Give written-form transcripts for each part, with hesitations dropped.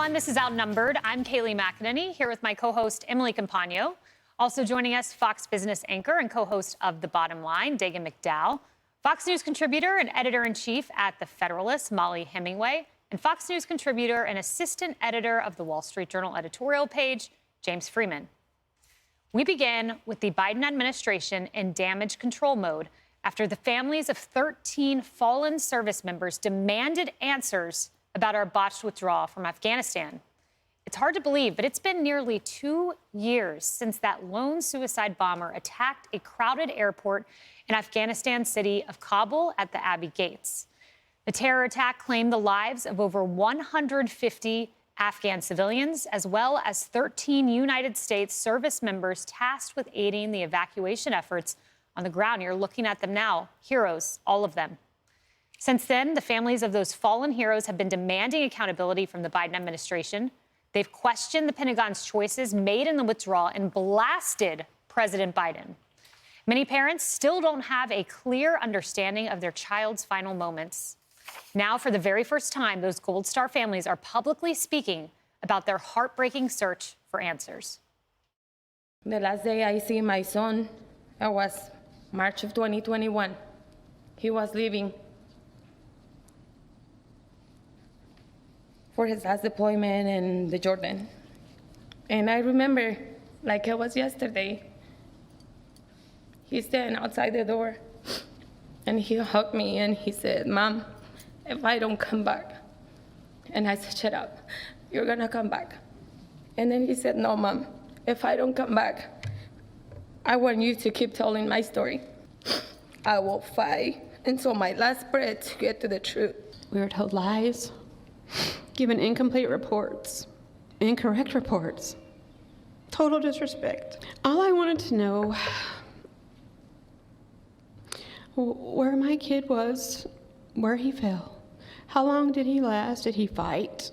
everyone. This is Outnumbered. I'm Kayleigh McEnany, here with my co-host Emily Campagno. Also joining us, Fox Business anchor and co-host of The Bottom Line, Dagan McDowell. Fox News contributor and editor-in-chief at The Federalist, Molly Hemingway. And Fox News contributor and assistant editor of the Wall Street Journal editorial page, James Freeman. We begin with the Biden administration in damage control mode after the families of 13 fallen service members demanded answers about our botched withdrawal from Afghanistan. It's hard to believe, but it's been nearly 2 years since that lone suicide bomber attacked a crowded airport in Afghanistan's city of Kabul at the Abbey Gates. The terror attack claimed the lives of over 150 Afghan civilians, as well as 13 United States service members tasked with aiding the evacuation efforts on the ground. You're looking at them now, heroes, all of them. Since then, the families of those fallen heroes have been demanding accountability from the Biden administration. They've questioned the Pentagon's choices made in the withdrawal and blasted President Biden. Many parents still don't have a clear understanding of their child's final moments. Now, for the very first time, those Gold Star families are publicly speaking about their heartbreaking search for answers. The last day I see my son, it was March of 2021. He was leaving for his last deployment in the Jordan. And I remember, like it was yesterday, he's standing outside the door and he hugged me and he said, "Mom, if I don't come back." And I said, "Shut up, you're gonna come back." And then he said, "No, Mom, if I don't come back, I want you to keep telling my story. I will fight until my last breath to get to the truth." We were told lies, given incomplete reports, incorrect reports, total disrespect. All I wanted to know where my kid was, where he fell, how long did he last, did he fight?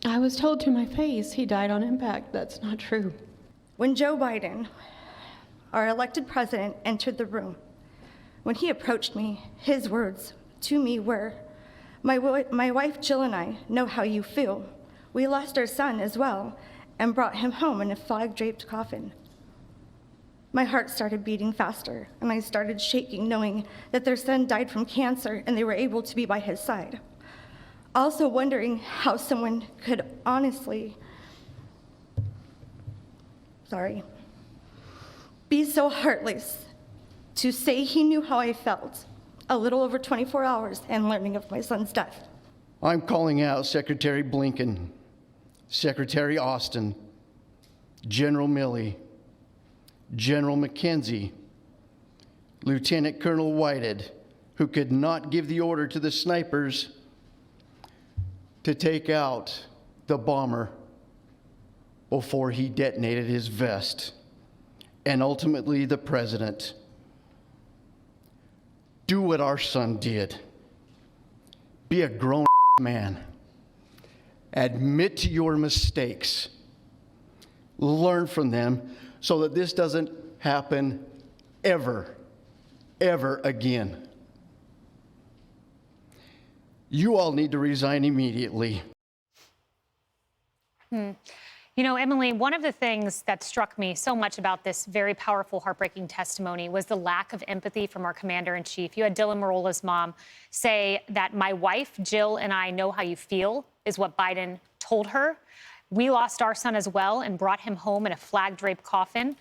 I was told to my face he died on impact. That's not true. When Joe Biden, our elected president, entered the room, when he approached me, his words to me were, my wife Jill and I know how you feel. We lost our son as well and brought him home in a flag-draped coffin." My heart started beating faster, and I started shaking, knowing that their son died from cancer and they were able to be by his side. Also wondering how someone could honestly, be so heartless to say he knew how I felt a little over 24 hours and learning of my son's death. I'm calling out Secretary Blinken, Secretary Austin, General Milley, General McKenzie, Lieutenant Colonel Whitehead, who could not give the order to the snipers to take out the bomber before he detonated his vest, and ultimately the president. Do what our son did. Be a grown man. Admit to your mistakes. Learn from them so that this doesn't happen ever again. You all need to resign immediately. You know, Emily, one of the things that struck me so much about this very powerful, heartbreaking testimony was the lack of empathy from our commander-in-chief. You had Dylan Merola's mom say that my wife, Jill, and I know how you feel, is what Biden told her. We lost our son as well and brought him home in a flag-draped coffin.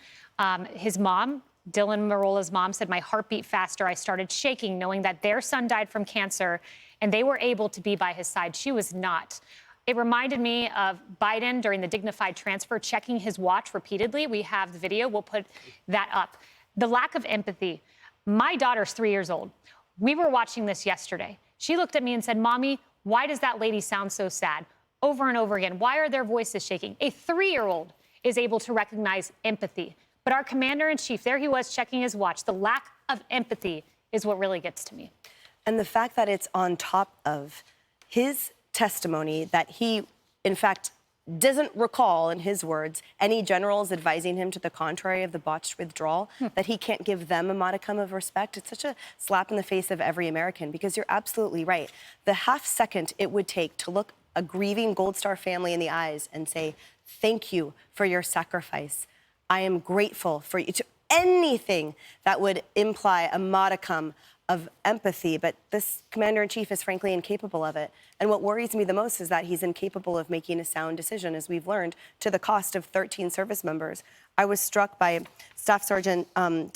His mom, Dylan Merola's mom, said, "My heart beat faster. I started shaking knowing that their son died from cancer and they were able to be by his side. She was not." It reminded me of Biden during the dignified transfer, checking his watch repeatedly. We have the video. We'll put that up. The lack of empathy. My daughter's 3 years old. We were watching this yesterday. She looked at me and said, "Mommy, why does that lady sound so sad?" Over and over again. Why are their voices shaking? A 3-year-old is able to recognize empathy. But our commander-in-chief, there he was checking his watch. The lack of empathy is what really gets to me. And the fact that it's on top of his testimony that he, in fact, doesn't recall, in his words, any generals advising him to the contrary of the botched withdrawal, that he can't give them a modicum of respect. It's such a slap in the face of every American, because you're absolutely right. The half second it would take to look a grieving Gold Star family in the eyes and say, thank you for your sacrifice. I am grateful for you. To anything that would imply a modicum of empathy, but this commander-in-chief is frankly incapable of it. And what worries me the most is that he's incapable of making a sound decision, as we've learned, to the cost of 13 service members. I was struck by Staff Sergeant Darren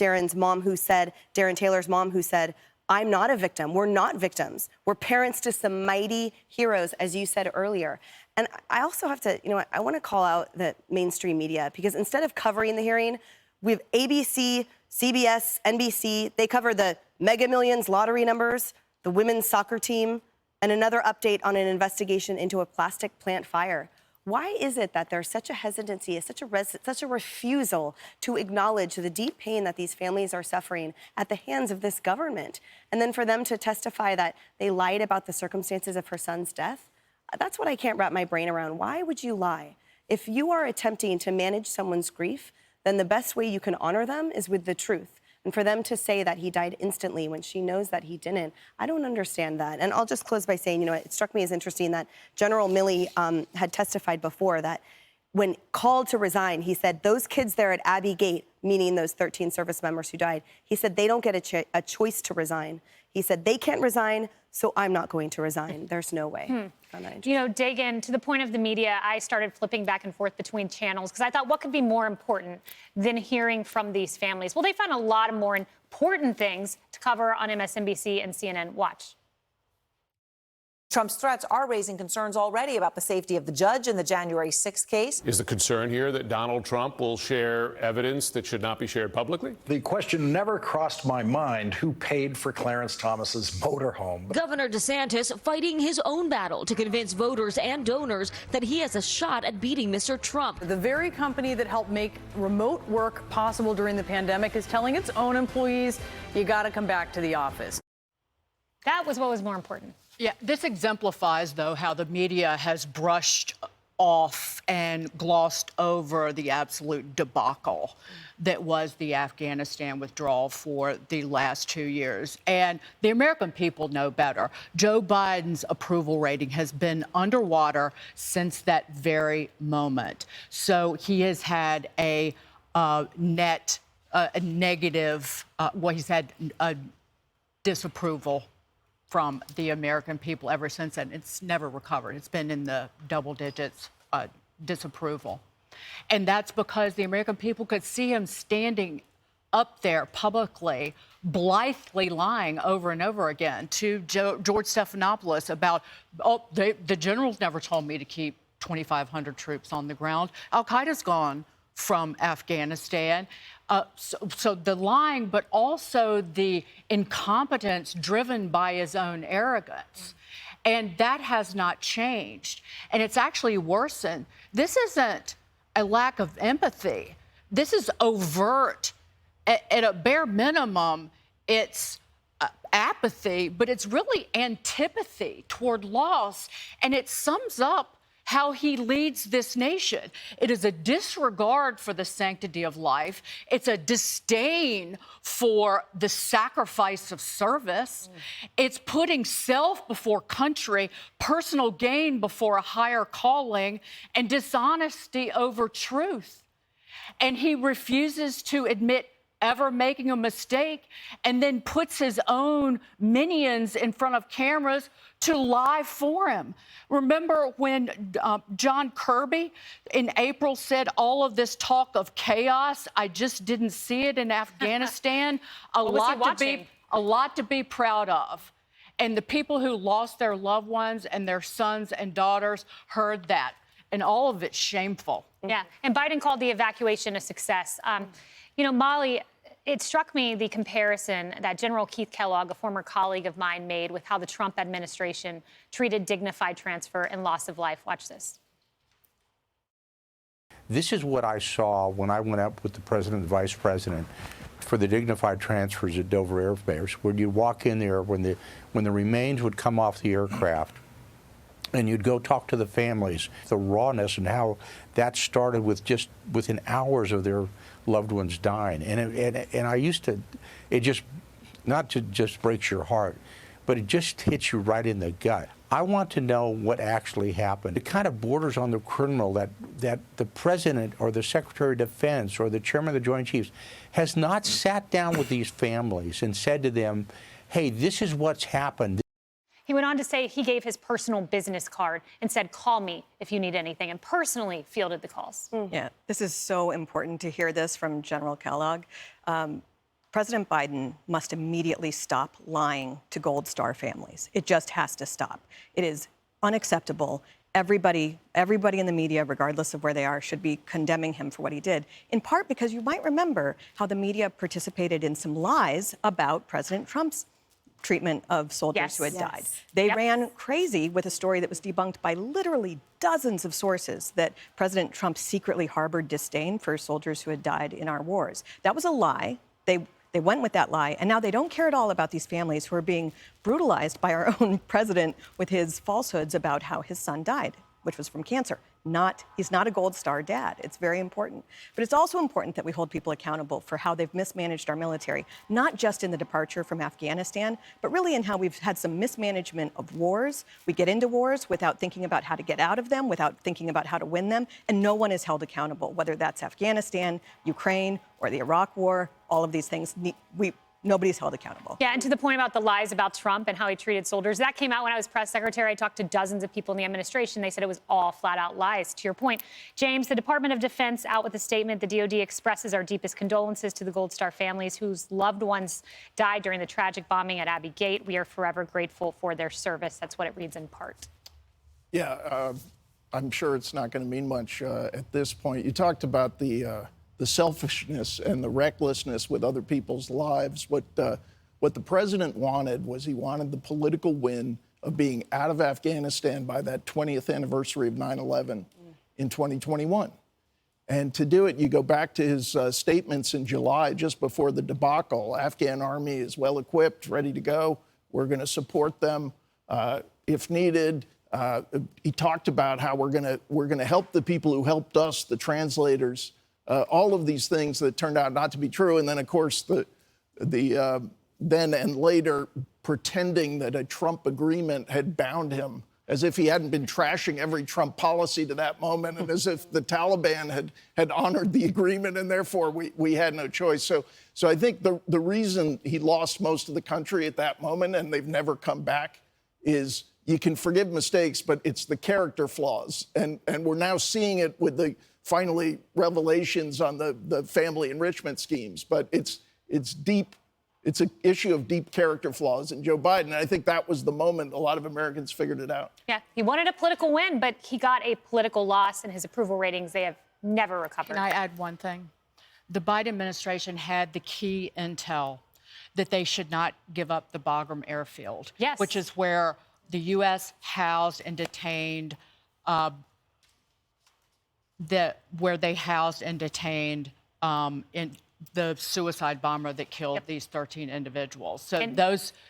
Taylor's mom, who said, I'm not a victim. We're not victims. We're parents to some mighty heroes, as you said earlier. And I also have to, I want to call out the mainstream media, because instead of covering the hearing, we have ABC, CBS, NBC. They cover the Mega Millions lottery numbers, the women's soccer team, and another update on an investigation into a plastic plant fire. Why is it that there's such a hesitancy, such a refusal to acknowledge the deep pain that these families are suffering at the hands of this government? And then for them to testify that they lied about the circumstances of her son's death? That's what I can't wrap my brain around. Why would you lie? If you are attempting to manage someone's grief, then the best way you can honor them is with the truth. And for them to say that he died instantly when she knows that he didn't, I don't understand that. And I'll just close by saying, it struck me as interesting that General Milley had testified before that when called to resign, he said, those kids there at Abbey Gate, meaning those 13 service members who died, he said, they don't get a choice to resign. He said, they can't resign, so I'm not going to resign. There's no way. Dagan, to the point of the media, I started flipping back and forth between channels because I thought, what could be more important than hearing from these families? Well, they found a lot of more important things to cover on MSNBC and CNN. Watch. Trump's threats are raising concerns already about the safety of the judge in the January 6th case. Is the concern here that Donald Trump will share evidence that should not be shared publicly? The question never crossed my mind who paid for Clarence Thomas's motorhome. Governor DeSantis fighting his own battle to convince voters and donors that he has a shot at beating Mr. Trump. The very company that helped make remote work possible during the pandemic is telling its own employees, you got to come back to the office. That was what was more important. Yeah, this exemplifies, though, how the media has brushed off and glossed over the absolute debacle that was the Afghanistan withdrawal for the last 2 years. And the American people know better. Joe Biden's approval rating has been underwater since that very moment. So he has had a negative, he's had a disapproval from the American people ever since then. It's never recovered. It's been in the double digits disapproval. And that's because the American people could see him standing up there publicly, blithely lying over and over again to George Stephanopoulos about, the generals never told me to keep 2,500 troops on the ground. Al-Qaeda's gone from Afghanistan. So the lying, but also the incompetence driven by his own arrogance. And that has not changed. And it's actually worsened. This isn't a lack of empathy. This is overt. At a bare minimum, it's apathy, but it's really antipathy toward loss. And it sums up how he leads this nation. It is a disregard for the sanctity of life. It's a disdain for the sacrifice of service. It's putting self before country, personal gain before a higher calling, and dishonesty over truth. And he refuses to admit ever making a mistake, and then puts his own minions in front of cameras to lie for him. Remember when John Kirby in April said all of this talk of chaos, I just didn't see it in Afghanistan? A lot to be proud of. And the people who lost their loved ones and their sons and daughters heard that. And all of it's shameful. Yeah, and Biden called the evacuation a success. Molly, it struck me the comparison that General Keith Kellogg, a former colleague of mine, made with how the Trump administration treated dignified transfer and loss of life. Watch this. This is what I saw when I went up with the president and vice president for the dignified transfers at Dover Air Base, where you walk in there when the remains would come off the aircraft, and you'd go talk to the families, the rawness and how that started with just within hours of their loved ones dying. And I used to, it just, not to just breaks your heart, but it just hits you right in the gut. I want to know what actually happened. It kind of borders on the criminal that the president or the Secretary of Defense or the chairman of the Joint Chiefs has not sat down with these families and said to them, hey, this is what's happened. He went on to say he gave his personal business card and said, call me if you need anything, and personally fielded the calls. Yeah, this is so important to hear this from General Kellogg. President Biden must immediately stop lying to Gold Star families. It just has to stop. It is unacceptable. Everybody in the media, regardless of where they are, should be condemning him for what he did, in part because you might remember how the media participated in some lies about President Trump's treatment of soldiers who had died. They ran crazy with a story that was debunked by literally dozens of sources that President Trump secretly harbored disdain for soldiers who had died in our wars. That was a lie. They went with that lie, and now they don't care at all about these families who are being brutalized by our own president with his falsehoods about how his son died, which was from cancer. He's not a Gold Star dad. It's very important. But it's also important that we hold people accountable for how they've mismanaged our military, not just in the departure from Afghanistan, but really in how we've had some mismanagement of wars. We get into wars without thinking about how to get out of them, without thinking about how to win them, and no one is held accountable, whether that's Afghanistan, Ukraine, or the Iraq War. All of these things, nobody's held accountable. Yeah, and to the point about the lies about Trump and how he treated soldiers, that came out when I was press secretary. I talked to dozens of people in the administration. They said it was all flat-out lies. To your point, James, the Department of Defense out with a statement. The DOD expresses our deepest condolences to the Gold Star families whose loved ones died during the tragic bombing at Abbey Gate. We are forever grateful for their service. That's what it reads in part. Yeah, I'm sure it's not going to mean much at this point. You talked about the selfishness and the recklessness with other people's lives. What the president wanted was he wanted the political win of being out of Afghanistan by that 20th anniversary of 9/11 in 2021. And to do it, you go back to his statements in July, just before the debacle. Afghan army is well equipped, ready to go. We're going to support them if needed. He talked about how we're going to help the people who helped us, the translators. All of these things that turned out not to be true. And then, of course, the then and later pretending that a Trump agreement had bound him, as if he hadn't been trashing every Trump policy to that moment, and as if the Taliban had honored the agreement and therefore we had no choice. So I think the reason he lost most of the country at that moment, and they've never come back, is you can forgive mistakes, but it's the character flaws. And we're now seeing it with the finally revelations on the family enrichment schemes. But it's deep. It's an issue of deep character flaws in Joe Biden. And I think that was the moment a lot of Americans figured it out. Yeah, he wanted a political win, but he got a political loss, and his approval ratings, they have never recovered. Can I add one thing? The Biden administration had the key intel that they should not give up the Bagram airfield, which is where the U.S. housed and detained where they housed and detained in the suicide bomber that killed these 13 individuals. So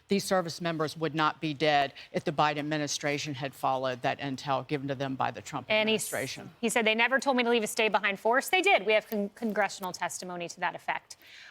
these service members would not be dead if the Biden administration had followed that intel given to them by the Trump administration. He said, they never told me to leave a stay-behind force. They did. We have congressional testimony to that effect.